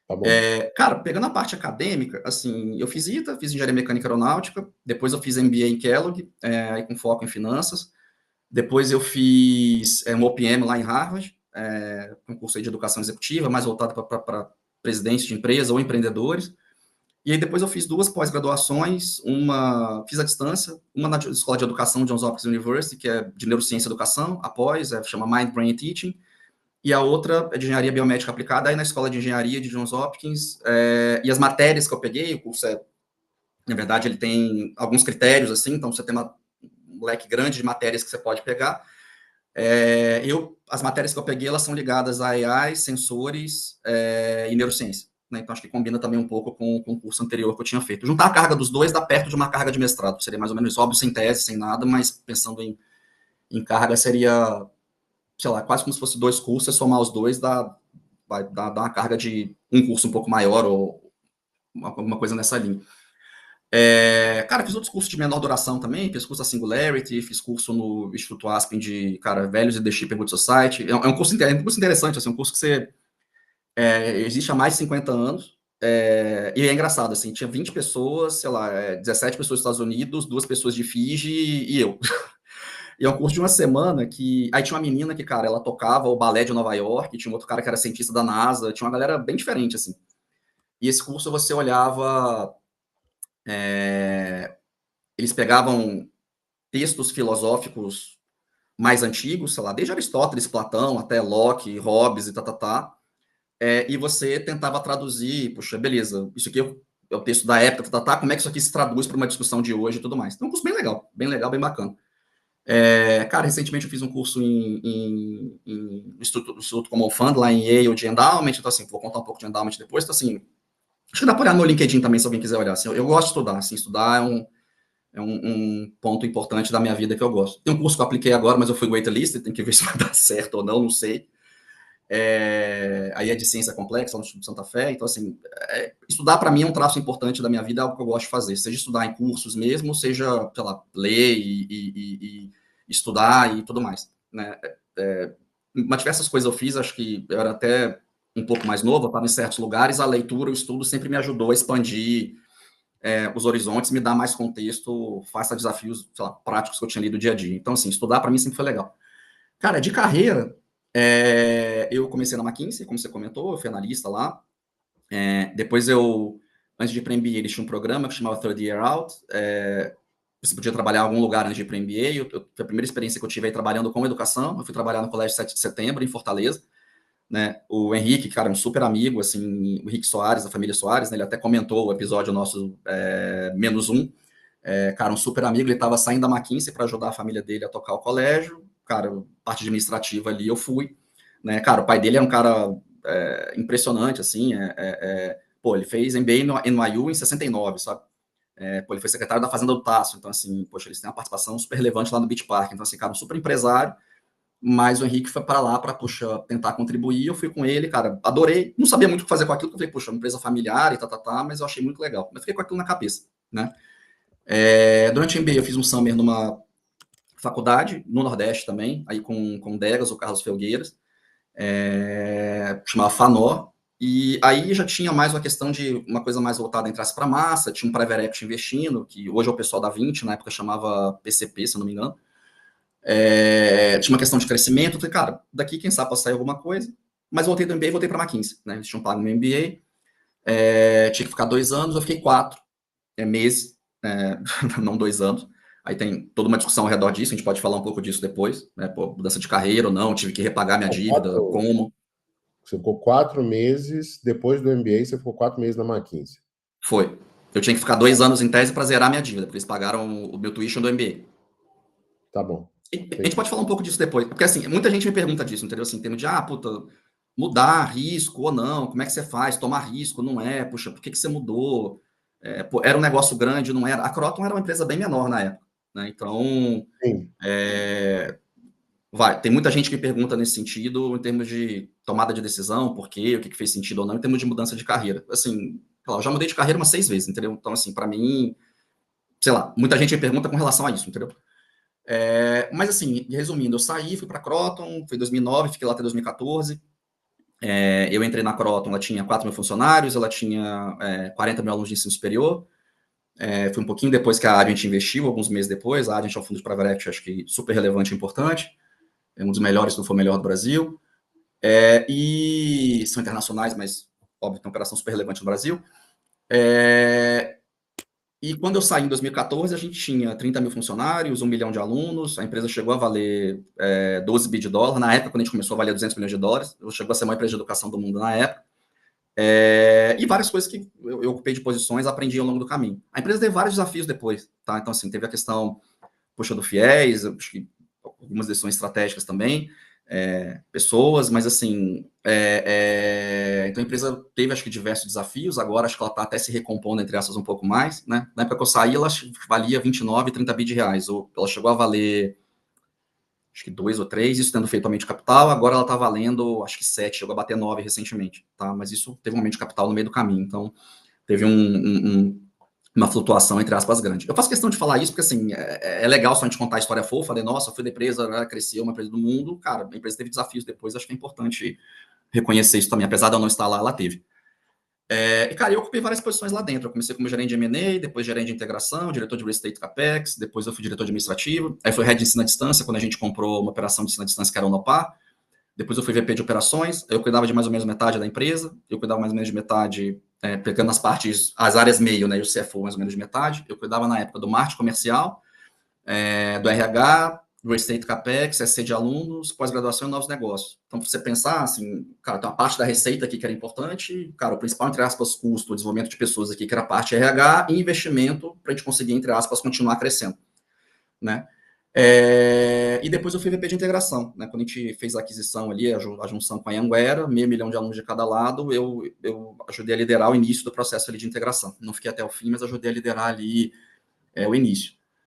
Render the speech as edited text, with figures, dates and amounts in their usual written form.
Tá bom. Cara, pegando a parte acadêmica, assim, eu fiz ITA, fiz Engenharia Mecânica Aeronáutica, depois eu fiz MBA em Kellogg, aí com foco em finanças, depois eu fiz um OPM lá em Harvard, um curso aí de educação executiva, mais voltado para presidentes de empresa ou empreendedores, e aí depois eu fiz duas pós-graduações, uma fiz à distância, uma na Escola de Educação Johns Hopkins University, que é de Neurociência e Educação, após, chama Mind, Brain and Teaching, e a outra é de Engenharia Biomédica Aplicada, aí na Escola de Engenharia de Johns Hopkins, e as matérias que eu peguei, o curso na verdade, ele tem alguns critérios, assim, então você tem um leque grande de matérias que você pode pegar. As matérias que eu peguei, elas são ligadas a AI, sensores e neurociência. Né? Então, acho que combina também um pouco com o curso anterior que eu tinha feito. Juntar a carga dos dois dá perto de uma carga de mestrado. Seria mais ou menos isso, óbvio, sem tese, sem nada, mas pensando em carga, seria, sei lá, quase como se fosse dois cursos, e somar os dois vai dar uma carga de um curso um pouco maior ou alguma coisa nessa linha. Cara, fiz outros cursos de menor duração também, fiz curso da Singularity, fiz curso no Instituto Aspen de, cara, Values Leadership and Good Society. É um curso interessante, assim, um curso que existe há mais de 50 anos, e é engraçado, assim, tinha 20 pessoas, sei lá, 17 pessoas dos Estados Unidos, duas pessoas de Fiji e eu. E é um curso de uma semana que. Aí tinha uma menina que, cara, ela tocava o balé de Nova York, tinha um outro cara que era cientista da NASA, tinha uma galera bem diferente, assim. E esse curso você olhava. Eles pegavam textos filosóficos mais antigos, sei lá, desde Aristóteles, Platão, até Locke, Hobbes e tá. E você tentava traduzir, puxa, beleza, isso aqui é o texto da época, como é que isso aqui se traduz para uma discussão de hoje e tudo mais. Então, é um curso bem legal, bem bacana. Cara, recentemente eu fiz um curso em Instituto Common Fund, lá em Yale, de Endowment, então assim, vou contar um pouco de Endowment depois, então assim, acho que dá para olhar no LinkedIn também, se alguém quiser olhar. Assim, eu gosto de estudar, assim, estudar é um ponto importante da minha vida que eu gosto. Tem um curso que eu apliquei agora, mas eu fui waitlist, tem que ver se vai dar certo ou não sei. Aí é de ciência complexa, lá no Instituto Santa Fé, então assim, estudar para mim é um traço importante da minha vida, é algo que eu gosto de fazer, seja estudar em cursos mesmo, seja, sei lá, ler e estudar e tudo mais, né? Mas diversas coisas eu fiz, acho que eu era até um pouco mais novo, eu estava em certos lugares, a leitura, o estudo sempre me ajudou a expandir os horizontes, me dar mais contexto, face a desafios, sei lá, práticos que eu tinha lido dia a dia. Então, assim, estudar para mim sempre foi legal. Cara, de carreira, eu comecei na McKinsey, como você comentou, eu fui analista lá. Depois antes de ir para MBA, eles tinham um programa que chamava Third Year Out. Você podia trabalhar em algum lugar antes de ir para MBA. Foi a primeira experiência que eu tive aí trabalhando com educação. Eu fui trabalhar no Colégio 7 de Setembro, em Fortaleza. Né? O Henrique, cara, um super amigo, assim, o Henrique Soares, da família Soares, né? Ele até comentou o episódio nosso -1. Cara, um super amigo, ele estava saindo da McKinsey para ajudar a família dele a tocar o colégio. Cara, parte administrativa ali eu fui. Né? Cara, o pai dele é um cara impressionante, assim. Pô, ele fez MBA no NYU em 69, sabe? Pô, ele foi secretário da Fazenda do Tasso. Então, assim, poxa, eles têm uma participação super relevante lá no Beach Park. Então, assim, cara, um super empresário. Mas o Henrique foi para lá para, puxa, tentar contribuir. Eu fui com ele, cara, adorei. Não sabia muito o que fazer com aquilo, porque eu falei, puxa, uma empresa familiar e mas eu achei muito legal. Mas fiquei com aquilo na cabeça, né? Durante o MBA eu fiz um summer numa faculdade, no Nordeste também, aí com o Degas, o Carlos Felgueiras, chamava FANOR, e aí já tinha mais uma questão de uma coisa mais voltada a entrasse para massa, tinha um private equity investindo, que hoje é o pessoal da 20, na época chamava PCP, se eu não me engano. Tinha uma questão de crescimento, eu falei, cara, daqui quem sabe possa sair alguma coisa, mas voltei do MBA e voltei para McKinsey, né, eles tinham pago meu MBA, tinha que ficar 2 anos, eu fiquei 4 meses, não 2 anos. Aí tem toda uma discussão ao redor disso, a gente pode falar um pouco disso depois, né? Pô, mudança de carreira ou não, tive que repagar minha dívida, como? Você ficou 4 meses, depois do MBA, você ficou 4 meses na McKinsey. Foi. Eu tinha que ficar 2 anos em tese para zerar minha dívida, porque eles pagaram o meu tuition do MBA. Tá bom. A gente pode falar um pouco disso depois, porque assim, muita gente me pergunta disso, entendeu? Assim, em termos de, puta, mudar risco ou não, como é que você faz? Tomar risco, não é? Puxa, por que você mudou? Pô, era um negócio grande, não era? A Croton era uma empresa bem menor na época, né? Então, Sim. tem muita gente que pergunta nesse sentido, em termos de tomada de decisão, por quê, o que fez sentido ou não, em termos de mudança de carreira. Assim, eu já mudei de carreira umas 6 vezes, entendeu? Então, assim, para mim, sei lá, muita gente me pergunta com relação a isso, entendeu? Mas, assim, resumindo, eu saí, fui para Croton, foi em 2009, fiquei lá até 2014. Eu entrei na Croton, ela tinha 4 mil funcionários, ela tinha 40 mil alunos de ensino superior. Foi um pouquinho depois que a Advent investiu, alguns meses depois. A Advent é um fundo de private equity, acho que super relevante e importante. É um dos melhores, se não for o melhor do Brasil. E são internacionais, mas, óbvio, tem uma operação super relevante no Brasil. E quando eu saí em 2014, a gente tinha 30 mil funcionários, 1 milhão de alunos, a empresa chegou a valer 12 bi de dólar. Na época, quando a gente começou a valer 200 milhões de dólares, chegou a ser a maior empresa de educação do mundo na época. E várias coisas que eu ocupei de posições, aprendi ao longo do caminho. A empresa teve vários desafios depois, tá? Então, assim, teve a questão, puxa, do FIES, acho que algumas decisões estratégicas também, pessoas, mas assim, então a empresa teve, acho que, diversos desafios. Agora acho que ela está até se recompondo, entre aspas, um pouco mais, né? Na época que eu saí, ela valia 29, 30 bi de reais, ou ela chegou a valer, acho que 2 ou 3, isso tendo feito aumento de capital. Agora ela está valendo, acho que 7, chegou a bater 9 recentemente, tá? Mas isso teve um aumento de capital no meio do caminho, então teve uma flutuação, entre aspas, grande. Eu faço questão de falar isso porque, assim, é legal só a gente contar a história fofa, falei, nossa, fui da empresa, né, cresceu, uma empresa do mundo. Cara, a empresa teve desafios depois, acho que é importante reconhecer isso também. Apesar de eu não estar lá, ela teve. E, cara, eu ocupei várias posições lá dentro. Eu comecei como gerente de M&A, depois gerente de integração, diretor de Real Estate Capex, depois eu fui diretor administrativo, aí fui head de ensino à distância, quando a gente comprou uma operação de ensino à distância que era o Nopar. Depois eu fui VP de operações, eu cuidava de mais ou menos metade da empresa, eu cuidava mais ou menos de metade, pegando as partes, as áreas meio, né, e o CFO mais ou menos de metade. Eu cuidava na época do marketing comercial, do RH, do Estate Capex, SC de alunos, pós-graduação e novos negócios. Então, para você pensar, assim, cara, tem uma parte da receita aqui que era importante, cara, o principal, entre aspas, custo, o desenvolvimento de pessoas aqui, que era a parte RH, e investimento para a gente conseguir, entre aspas, continuar crescendo, né? E depois eu fui VP de integração, né? Quando a gente fez a aquisição ali, a junção com a Anhanguera, 500 mil de alunos de cada lado, eu ajudei a liderar o início do processo ali de integração. Não fiquei até o fim, mas ajudei a liderar ali o início.